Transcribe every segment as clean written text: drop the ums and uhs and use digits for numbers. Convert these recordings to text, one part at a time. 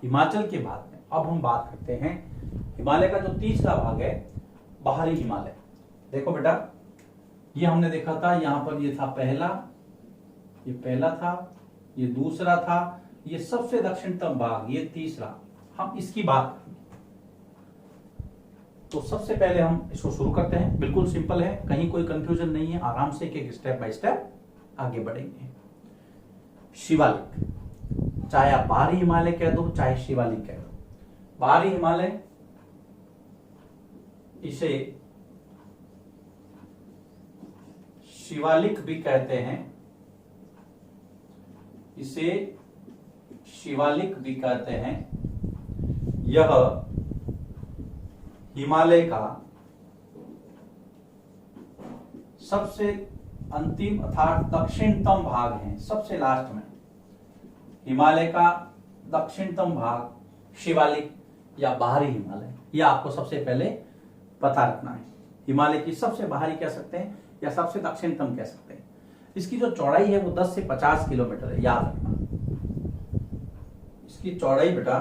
हिमाचल के बाद में अब हम बात करते हैं हिमालय का जो तीसरा भाग है, बाहरी हिमालय। देखो बेटा, ये हमने देखा था, यहां पर ये था पहला, ये पहला था, ये दूसरा था, ये सबसे दक्षिणतम भाग, ये तीसरा। हम इसकी बात करेंगे। तो सबसे पहले हम इसको शुरू करते हैं। बिल्कुल सिंपल है, कहीं कोई कंफ्यूजन नहीं है, आराम से एक स्टेप बाय स्टेप आगे बढ़ेंगे। शिवालिक, चाहे आप बाहरी हिमालय कह दो चाहे शिवालिक कह दो। बाहरी हिमालय, इसे शिवालिक भी कहते हैं, इसे शिवालिक भी कहते हैं। यह हिमालय का सबसे अंतिम अर्थात दक्षिणतम भाग है, सबसे लास्ट में हिमालय का दक्षिणतम भाग शिवालिक या बाहरी हिमालय, यह आपको सबसे पहले पता रखना है। हिमालय की सबसे बाहरी कह सकते हैं या सबसे दक्षिणतम कह सकते हैं। इसकी जो चौड़ाई है वो 10 से 50 किलोमीटर है, याद रखना। इसकी चौड़ाई बेटा,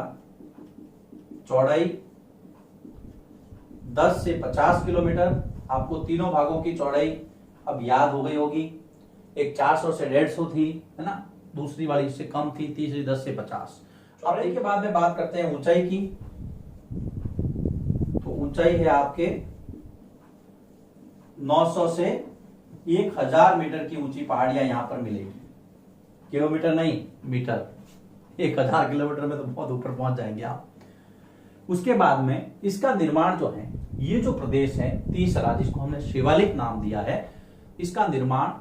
चौड़ाई 10 से 50 किलोमीटर। आपको तीनों भागों की चौड़ाई अब याद हो गई होगी। एक 400 से 150 थी, है ना, दूसरी वाली इससे कम थी, तीसरी 10 से 50। चौड़ाई के बाद में बात करते हैं ऊंचाई की। तो ऊंचाई है आपके 900 से 1000 मीटर की ऊंची पहाड़ियां यहां पर मिलेगी। किलोमीटर नहीं, मीटर। 1000 किलोमीटर में तो बहुत ऊपर पहुंच जाएंगे आप। उसके बाद में इसका निर्माण जो है, ये जो प्रदेश है तीसरा जिसको हमने शिवालिक नाम दिया है, इसका निर्माण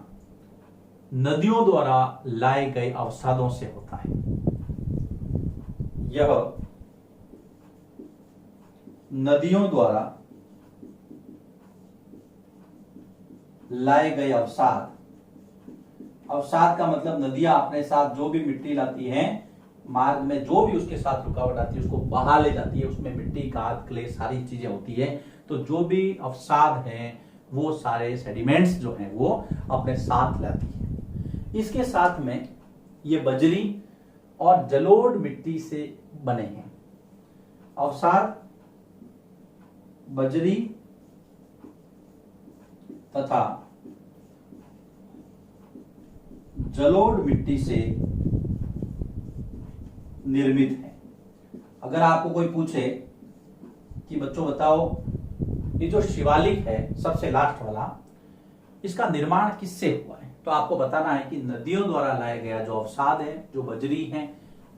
नदियों द्वारा लाए गए अवसादों से होता है। यह नदियों द्वारा लाए गए अवसाद, अवसाद का मतलब नदियां अपने साथ जो भी मिट्टी लाती हैं, मार्ग में जो भी उसके साथ रुकावट आती है उसको बहा ले जाती है। उसमें मिट्टी, गाद, क्ले सारी चीजें होती है। तो जो भी अवसाद हैं वो सारे सेडिमेंट्स जो हैं वो अपने साथ लाती है। इसके साथ में ये बजरी और जलोढ़ मिट्टी से बने हैं। अवसाद, बजरी तथा जलोढ़ मिट्टी से निर्मित है। अगर आपको कोई पूछे कि बच्चों बताओ, ये जो शिवालिक है सबसे लास्ट वाला, इसका निर्माण किससे हुआ है, तो आपको बताना है कि नदियों द्वारा लाया गया जो अवसाद है, जो बजरी है,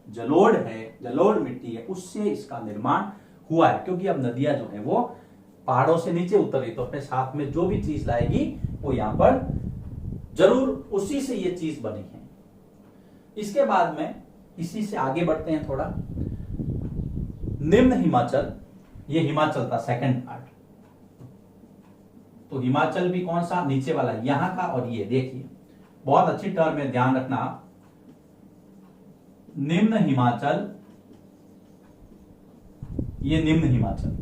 जलोढ़ है, जलोढ़ मिट्टी है, उससे इसका निर्माण हुआ है। क्योंकि अब नदियां जो है वो पहाड़ों से नीचे उतर रही, तो अपने साथ में जो भी चीज लाएगी वो यहां पर जरूर उसी से ये चीज बनी है। इसके बाद में इसी से आगे बढ़ते हैं थोड़ा। निम्न हिमाचल, ये हिमाचल था सेकंड पार्ट। तो हिमाचल भी कौन सा, नीचे वाला यहां का, और ये देखिए बहुत अच्छी टर्म है, ध्यान रखना। निम्न हिमाचल, ये निम्न हिमाचल,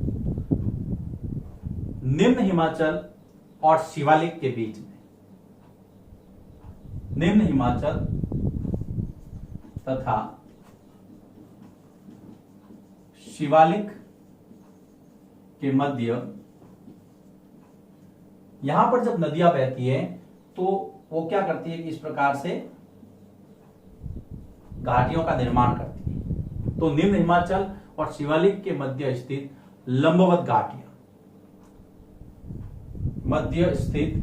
निम्न हिमाचल और शिवालिक के बीच में, निम्न हिमाचल तथा शिवालिक के मध्य, यहां पर जब नदियां बहती है तो वो क्या करती है कि इस प्रकार से घाटियों का निर्माण करती है। तो निम्न हिमाचल और शिवालिक के मध्य स्थित लंबवत घाटियां, मध्य स्थित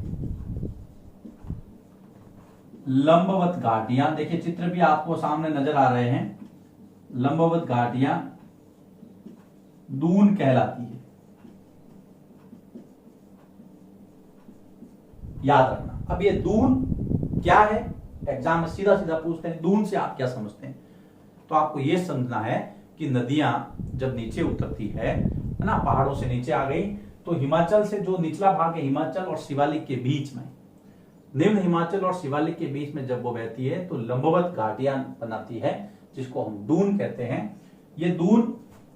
लंबवत घाटियां, देखिए चित्र भी आपको सामने नजर आ रहे हैं। लंबवत घाटियां दून कहलाती है, याद रखना। अब ये दून क्या है, एग्जाम में सीधा सीधा पूछते हैं दून से आप क्या समझते हैं। तो आपको यह समझना है कि नदियां जब नीचे उतरती है ना, पहाड़ों से नीचे आ गई, तो हिमाचल से जो निचला भाग है हिमाचल और शिवालिक के बीच में, निम्न हिमाचल और शिवालिक के बीच में जब वो बहती है तो लंबवत घाटियां बनाती है, जिसको हम दून कहते हैं। ये दून,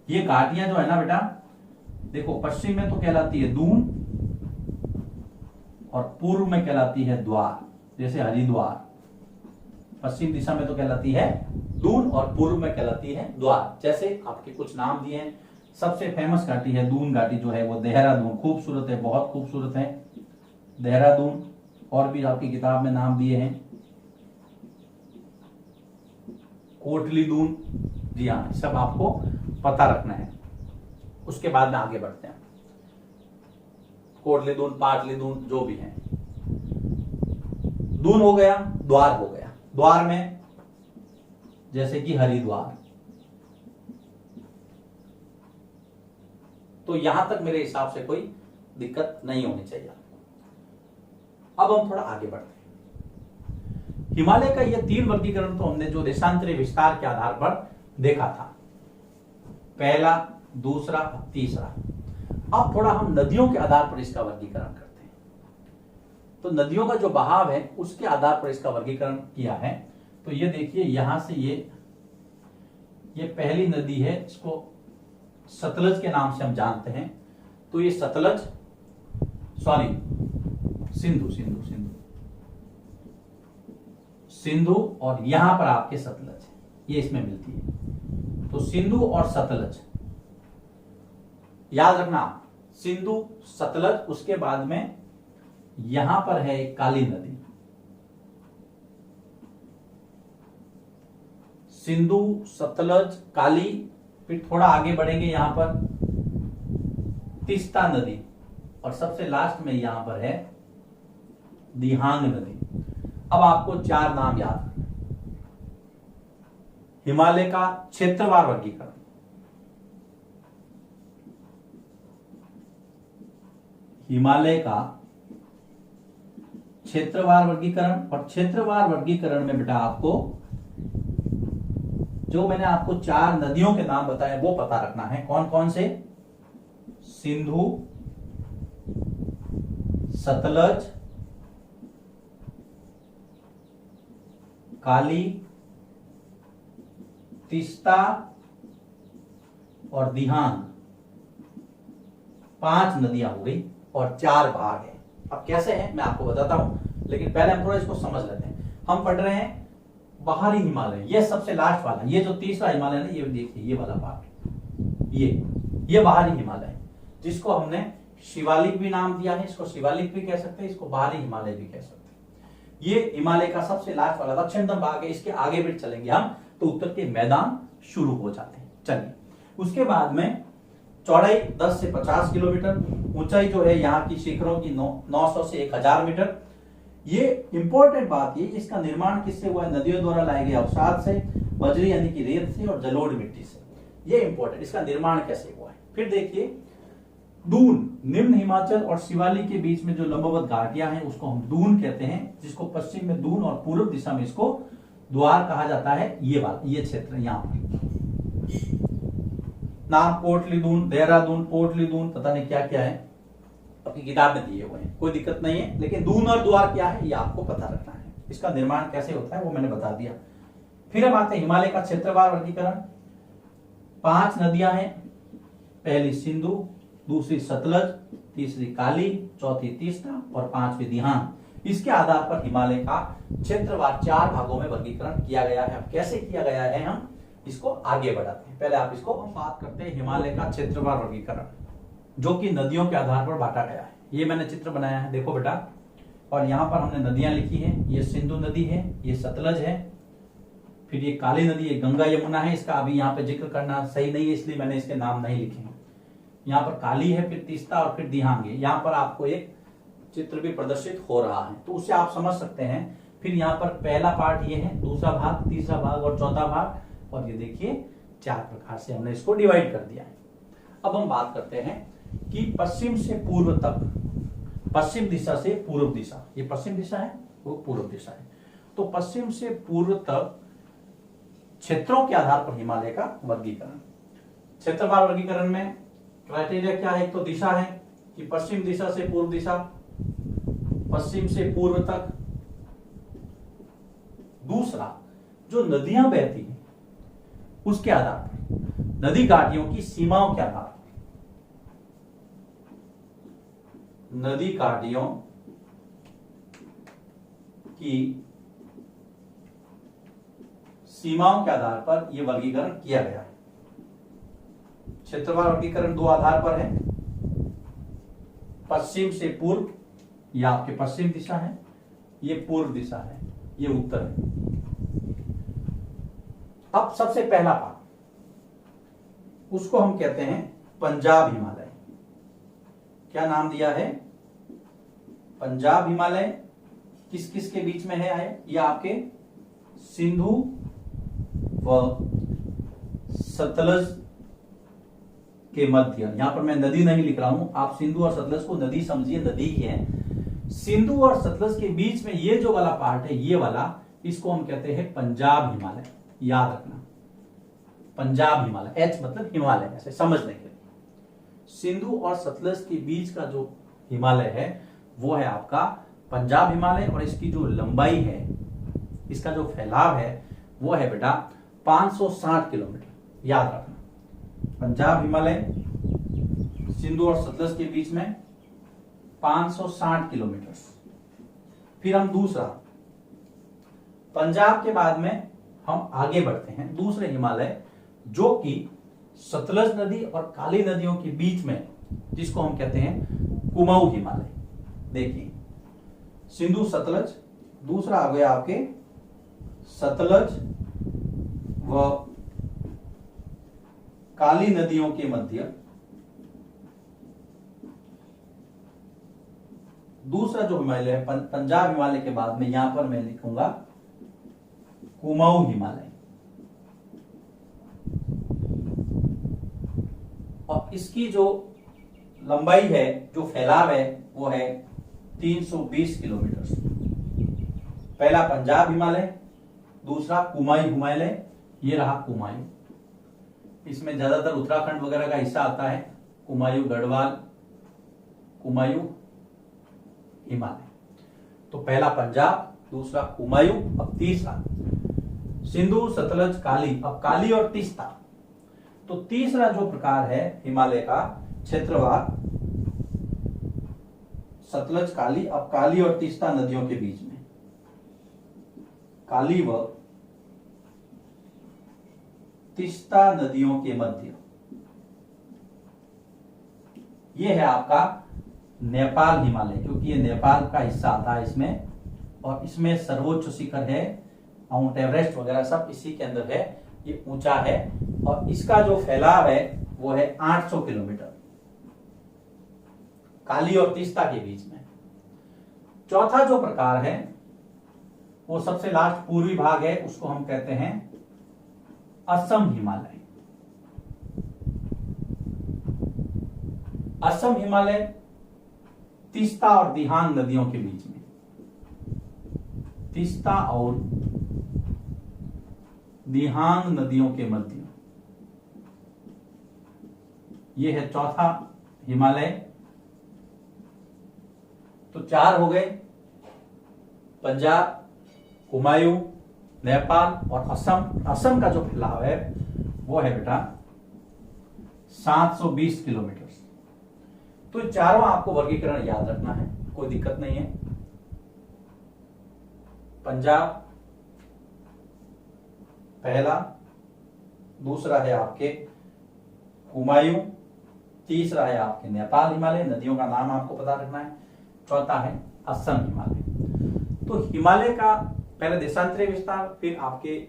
ये घाटियां जो है ना बेटा, देखो पश्चिम में तो कहलाती है दून और पूर्व में कहलाती है द्वार। जैसे हरिद्वार, पश्चिम दिशा में तो कहलाती है दून और पूर्व में कहलाती है द्वार। जैसे आपके कुछ नाम दिए हैं, सबसे फेमस घाटी है दून घाटी जो है वो देहरादून, खूबसूरत है, बहुत खूबसूरत है देहरादून। और भी आपकी किताब में नाम दिए हैं, कोटली दून, जी हाँ, सब आपको पता रखना है। उसके बाद में आगे बढ़ते हैं, कोटली दून, पाटली दून, जो भी है। दून हो गया, द्वार हो गया। द्वार में जैसे कि हरिद्वार, तो यहां तक मेरे हिसाब से कोई दिक्कत नहीं होनी चाहिए। अब हम थोड़ा आगे बढ़ते हैं। हिमालय का ये 3 वर्गीकरण तो हमने जो देशांतरीय विस्तार के आधार पर देखा था, पहला, दूसरा, तीसरा। अब थोड़ा हम नदियों के आधार पर इसका वर्गीकरण करते हैं। तो नदियों का जो बहाव है उसके आधार पर इसका वर्गीकरण किया है। तो ये देखिए, यहां से ये पहली नदी है, इसको सतलज के नाम से हम जानते हैं। तो ये सतलज, सॉरी, सिंधु सिंधु सिंधु सिंधु और यहां पर आपके सतलज है, ये इसमें मिलती है। तो सिंधु और सतलज याद रखना, सिंधु सतलज, उसके बाद में यहां पर है एक काली नदी, सिंधु सतलज काली। फिर थोड़ा आगे बढ़ेंगे, यहां पर तीस्ता नदी, और सबसे लास्ट में यहां पर है दिहांग नदी। अब आपको 4 नाम याद रखना। हिमालय का क्षेत्रवार वर्गीकरण, हिमालय का क्षेत्रवार वर्गीकरण, और क्षेत्रवार वर्गीकरण में बेटा आपको जो मैंने आपको 4 नदियों के नाम बताए वो पता रखना है। कौन कौन से? सिंधु, सतलज, काली, तीस्ता और दिहांग। 5 नदियां हो गई और 4 भाग हैं। अब कैसे हैं मैं आपको बताता हूं, लेकिन पहले हम थोड़ा इसको समझ लेते हैं। हम पढ़ रहे हैं बाहरी हिमालय, ये सबसे लास्ट वाला, ये जो तीसरा हिमालय है, ये देखिए, ये वाला पार्ट, ये बाहरी हिमालय है, जिसको हमने शिवालिक भी नाम दिया है। इसको शिवालिक भी कह सकते हैं, इसको बाहरी हिमालय भी कह सकते हैं। ये हिमालय का सबसे लास्ट वाला दक्षिणतम भाग है। इसके आगे भी चलेंगे हम तो उत्तर के मैदान शुरू हो जाते हैं। चलिए, उसके बाद में चौड़ाई 10 से 50 किलोमीटर, ऊंचाई जो है यहाँ की शिखरों की 900 से 1000 मीटर। ये इंपॉर्टेंट बात, ये इसका निर्माण किससे हुआ है? नदियों द्वारा लाए गए अवसाद से, बजरी यानी कि रेत से, और जलोढ़ मिट्टी से। ये इंपॉर्टेंट, इसका निर्माण कैसे हुआ है। फिर देखिए, दून, निम्न हिमाचल और शिवालिक के बीच में जो लंबवत घाटियां हैं उसको हम दून कहते हैं, जिसको पश्चिम में दून और पूर्व दिशा में इसको द्वार कहा जाता है। ये क्षेत्र यहाँ पर नाम कोटली दून, देहरादून, पोटली दून, पता नहीं क्या क्या है, अपनी किताब में दिए हुए हैं, कोई दिक्कत नहीं है। लेकिन दून और द्वार क्या है ये आपको पता रखना है। इसका निर्माण कैसे होता है वो मैंने बता दिया। फिर हम आते हैं हिमालय का क्षेत्रवार वर्गीकरण। 5 नदियां हैं, पहली सिंधु, दूसरी सतलज, तीसरी काली, चौथी तीस्ता और 5वीं दिहांग। इसके आधार पर हिमालय का क्षेत्रवार 4 भागों में वर्गीकरण किया गया है। अब कैसे किया गया है हम इसको आगे बढ़ाते हैं। पहले आप इसको बात करते हैं हिमालय का क्षेत्रवार वर्गीकरण, जो कि नदियों के आधार पर बांटा गया है। ये मैंने चित्र बनाया है, देखो बेटा, और यहां पर हमने नदियां लिखी है। ये सिंधु नदी है, ये सतलज है, फिर ये काली नदी, ये गंगा यमुना है। इसका अभी यहाँ पे जिक्र करना सही नहीं है, इसलिए मैंने इसके नाम नहीं लिखे हैं। यहाँ पर काली है, फिर तीस्ता और फिर दिहांग है। यहाँ पर आपको एक चित्र भी प्रदर्शित हो रहा है, तो उससे आप समझ सकते हैं। फिर यहाँ पर पहला पार्ट ये है, दूसरा भाग, तीसरा भाग और चौथा भाग, और ये देखिए 4 प्रकार से हमने इसको डिवाइड कर दिया है। अब हम बात करते हैं कि पश्चिम से पूर्व तक, पश्चिम दिशा से पूर्व दिशा, ये पश्चिम दिशा है, वो पूर्व दिशा है। तो पश्चिम से पूर्व तक क्षेत्रों के आधार पर हिमालय का वर्गीकरण। क्षेत्रवार वर्गीकरण में क्राइटेरिया क्या है? एक तो दिशा है कि पश्चिम दिशा से पूर्व दिशा, पश्चिम से पूर्व तक। दूसरा, जो नदियां बहती हैं उसके आधार पर, नदी घाटियों की सीमाओं के आधार पर, नदी घाटियों की सीमाओं के आधार पर यह वर्गीकरण किया गया है। क्षेत्रवार वर्गीकरण दो आधार पर है, पश्चिम से पूर्व, यह आपके पश्चिम दिशा है, ये पूर्व दिशा है, ये उत्तर है। अब सबसे पहला भाग, उसको हम कहते हैं पंजाब हिमालय। क्या नाम दिया है? पंजाब हिमालय। किस किस के बीच में है? ये आपके सिंधु व सतलज के मध्य। यहां पर मैं नदी नहीं लिख रहा हूं, आप सिंधु और सतलज को नदी समझिए, नदी ही है। सिंधु और सतलज के बीच में ये जो वाला पार्ट है, ये वाला, इसको हम कहते हैं पंजाब हिमालय। याद रखना, पंजाब हिमालय, एच मतलब हिमालय, ऐसे समझने के लिए। सिंधु और सतलज के बीच का जो हिमालय है वो है आपका पंजाब हिमालय, और इसकी जो लंबाई है, इसका जो फैलाव है वो है बेटा 560 किलोमीटर। याद रखना, पंजाब हिमालय सिंधु और सतलज के बीच में 560 किलोमीटर। फिर हम दूसरा, पंजाब के बाद में हम आगे बढ़ते हैं, दूसरे हिमालय जो कि सतलज नदी और काली नदियों के बीच में, जिसको हम कहते हैं कुमाऊं हिमालय। देखिए, सिंधु सतलज, दूसरा आ गया आपके सतलज व काली नदियों के मध्य। दूसरा जो हिमालय है पंजाब हिमालय के बाद में, यहां पर मैं लिखूंगा कुमाऊं हिमालय। और इसकी जो लंबाई है, जो फैलाव है, वो है 320 किलोमीटर। पहला पंजाब हिमालय, दूसरा कुमाऊं हिमालय, ये रहा कुमाऊं। इसमें ज्यादातर उत्तराखंड वगैरह का हिस्सा आता है, कुमाऊं गढ़वाल, कुमाऊं हिमालय। तो पहला पंजाब, दूसरा कुमाऊं, अब तीसरा सिंधु सतलज काली। अब काली और तीस्ता, तो तीसरा जो प्रकार है हिमालय का क्षेत्रवार, सतलज काली। अब काली और तीस्ता नदियों के बीच में, काली व तीस्ता नदियों के मध्य, यह है आपका नेपाल हिमालय, क्योंकि ये नेपाल का हिस्सा आता है इसमें, और इसमें सर्वोच्च शिखर है माउंट एवरेस्ट वगैरह सब इसी के अंदर है। ये ऊंचा है और इसका जो फैलाव है वो है 800 किलोमीटर, काली और तीस्ता के बीच में। चौथा जो प्रकार है वो सबसे लास्ट पूर्वी भाग है, उसको हम कहते हैं असम हिमालय। असम हिमालय तीस्ता और दिहांग नदियों के बीच में, तीस्ता और दिहांग नदियों के मध्य, यह है चौथा हिमालय। तो चार हो गए, पंजाब, कुमाऊं, नेपाल और असम। असम का जो फैलाव है वो है बेटा 720 किलोमीटर। तो चारों आपको वर्गीकरण याद रखना है, कोई दिक्कत नहीं है। पंजाब पहला, दूसरा है आपके कुमाऊं, तीसरा है आपके नेपाल हिमालय, नदियों का नाम आपको पता रखना है, चौथा है असम हिमालय। तो हिमालय का पहले देशांतरीय विस्तार, फिर आपके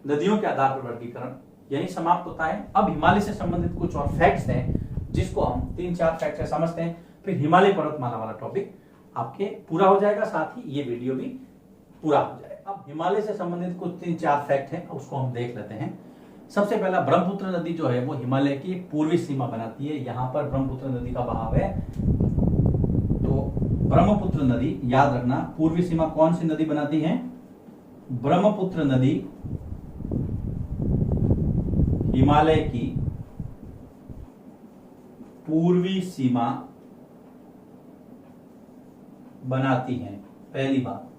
नदियों के आधार पर वर्गीकरण, यही समाप्त होता है। अब हिमालय से संबंधित कुछ और फैक्ट्स हैं जिसको हम 3-4 फैक्ट से समझते हैं, फिर हिमालय पर्वतमाला वाला टॉपिक आपके पूरा हो जाएगा, साथ ही ये वीडियो भी पूरा हो जाएगा। अब हिमालय से संबंधित कुछ 3-4 फैक्ट हैं, उसको हम देख लेते हैं। सबसे पहला, ब्रह्मपुत्र नदी जो है वो हिमालय की पूर्वी सीमा बनाती है। यहां पर ब्रह्मपुत्र नदी का बहाव है, तो ब्रह्मपुत्र नदी याद रखना। पूर्वी सीमा कौन सी नदी बनाती है? ब्रह्मपुत्र नदी हिमालय की पूर्वी सीमा बनाती है। पहली बात,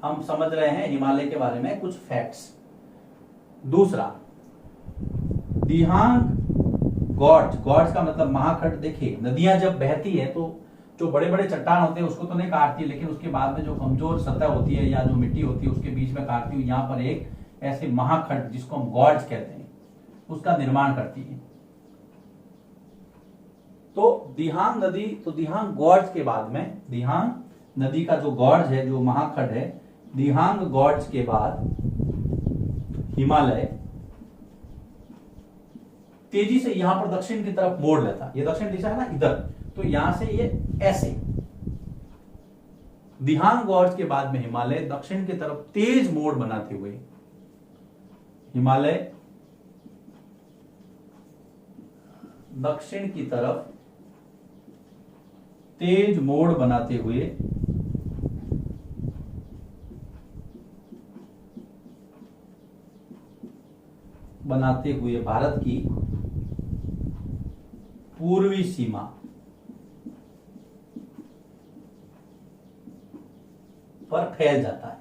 हम समझ रहे हैं हिमालय के बारे में कुछ फैक्ट्स। दूसरा, दिहांग गॉर्ज, गॉर्ज का मतलब महाखंड। देखिए, नदियां जब बहती है तो जो बड़े बड़े चट्टान होते हैं उसको तो नहीं काटती, लेकिन उसके बाद में जो कमजोर सतह होती है या जो मिट्टी होती है उसके बीच में काटती है। यहाँ पर एक ऐसे महाखंड जिसको हम गॉर्ज कहते हैं उसका निर्माण करती है। तो दिहांग नदी, तो दिहांग गॉर्ज के बाद में, दिहांग नदी का जो गॉर्ज है, जो महाखंड है, दिहांग गॉर्ज के बाद हिमालय तेजी से यहां पर दक्षिण की तरफ मोड़ लेता है। ये दक्षिण दिशा है ना इधर, तो यहां से ये ऐसे दिहांग गॉर्ज के बाद में हिमालय दक्षिण की तरफ तेज मोड़ बनाते हुए, हिमालय दक्षिण की तरफ तेज मोड़ बनाते हुए भारत की पूर्वी सीमा पर फैल जाता है।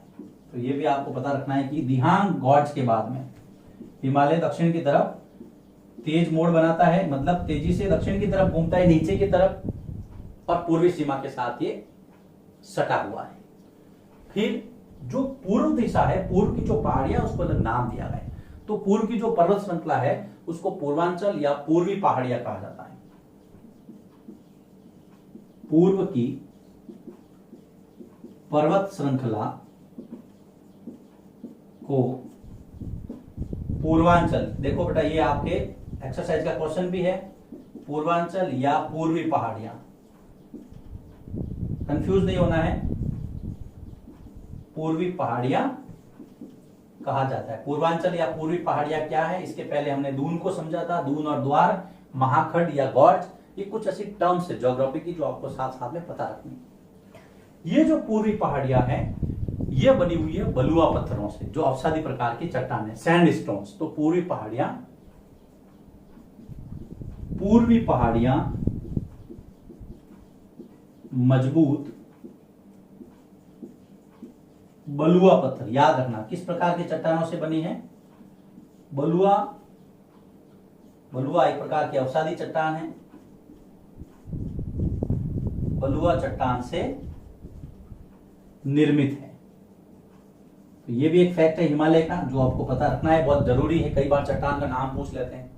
तो ये भी आपको पता रखना है कि दिहांग गॉर्ज के बाद में हिमालय दक्षिण की तरफ तेज मोड़ बनाता है, मतलब तेजी से दक्षिण की तरफ घूमता है, नीचे की तरफ, और पूर्वी सीमा के साथ ये सटा हुआ है। फिर जो पूर्व दिशा है, पूर्व की जो पहाड़ियां, उसको अलग नाम दिया गया है। तो पूर्व की जो पर्वत श्रृंखला है उसको पूर्वांचल या पूर्वी पहाड़ियां कहा जाता है। पूर्व की पर्वत श्रृंखला को पूर्वांचल, देखो बेटा ये आपके एक्सरसाइज का क्वेश्चन भी है, पूर्वांचल या पूर्वी पहाड़ियां, कंफ्यूज नहीं होना है, पूर्वी पहाड़ियां कहा जाता है। पूर्वांचल या पूर्वी पहाड़ियां क्या है, इसके पहले हमने दून को समझा था, दून और द्वार, महाखंड या गॉर्ज, ये कुछ ऐसी टर्म्स है ज्योग्राफी की जो आपको साथ साथ में पता रखनी। ये जो पूर्वी पहाड़ियां हैं ये बनी हुई है बलुआ पत्थरों से, जो अवसादी प्रकार की चट्टान है, सैंडस्टोन्स। तो पूर्वी पहाड़ियां मजबूत बलुआ पत्थर, याद रखना किस प्रकार की चट्टानों से बनी है, बलुआ एक प्रकार की अवसादी चट्टान है, बलुआ चट्टान से निर्मित है। तो ये भी एक फैक्ट है हिमालय का जो आपको पता रखना है, बहुत जरूरी है, कई बार चट्टान का नाम पूछ लेते हैं।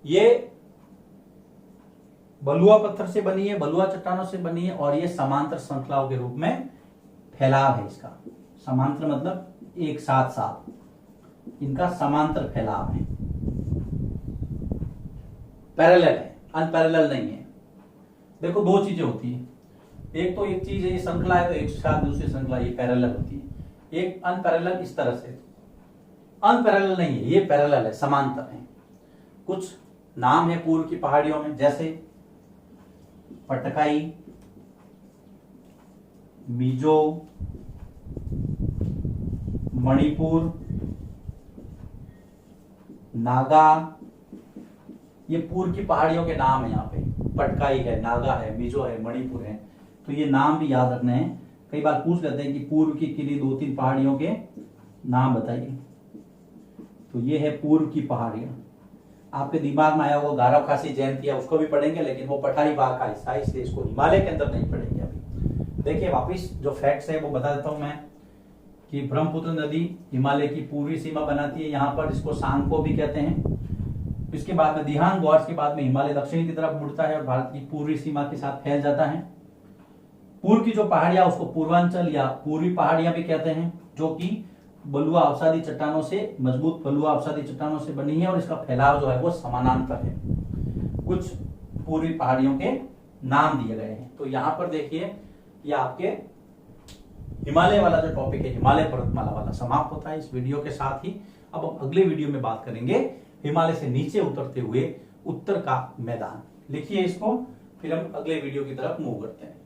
ये बलुआ पत्थर से बनी है, बलुआ चट्टानों से बनी है, और ये समांतर श्रृंखलाओं के रूप में फैलाव है इसका। समांतर मतलब एक साथ साथ, इनका समांतर फैलाव है, पैरेलल है, अनपैरेलल नहीं है। देखो दो चीजें होती है, एक तो एक चीज है ये श्रृंखला है, तो एक साथ दूसरी श्रृंखला ये पैरेलल होती है। एक अनपैरेलल इस तरह से, अनपैरेलल नहीं है, ये पैरेलल है, समांतर है। कुछ नाम है पूर्व की पहाड़ियों में, जैसे पटकाई, मिजो, मणिपुर, नागा, ये पूर्व की पहाड़ियों के नाम है। यहाँ पे पटकाई है, नागा है, मिजो है, मणिपुर है, तो ये नाम भी याद रखने हैं। कई बार पूछ लेते हैं कि पूर्व की किन्हीं 2-3 पहाड़ियों के नाम बताइए, तो ये है पूर्व की पहाड़ियां। आपके दिमाग में आया होगा गारो खासी जयंती है, उसको भी पढ़ेंगे, लेकिन वो पठारी बाग का हिस्सा है, इसलिए इसको हिमालय के अंदर नहीं पढ़ेंगे अभी। देखिए वापिस जो फैक्ट्स है वो बता देता हूं मैं, कि ब्रह्मपुत्र नदी हिमालय की पूर्वी सीमा बनाती है, यहाँ पर इसको सांगपो भी कहते हैं। इसके बाद में दिहांग गॉर्ज के बाद में हिमालय दक्षिण की तरफ मुड़ता है और भारत की पूर्वी सीमा के साथ फैल जाता है। पूर्व की जो पहाड़ियां उसको पूर्वांचल या पूर्वी पहाड़ियां भी कहते हैं, जो कि बलुआ अवसादी चट्टानों से, मजबूत बलुआ अवसादी चट्टानों से बनी है, और इसका फैलाव जो है वो समानांतर है। कुछ पूर्वी पहाड़ियों के नाम दिए गए हैं। तो यहाँ पर देखिए ये आपके हिमालय वाला जो टॉपिक है, हिमालय पर्वतमाला वाला, समाप्त होता है इस वीडियो के साथ ही। अब हम अगले वीडियो में बात करेंगे हिमालय से नीचे उतरते हुए उत्तर का मैदान। लिखिए इसको, फिर हम अगले वीडियो की तरफ मूव करते हैं।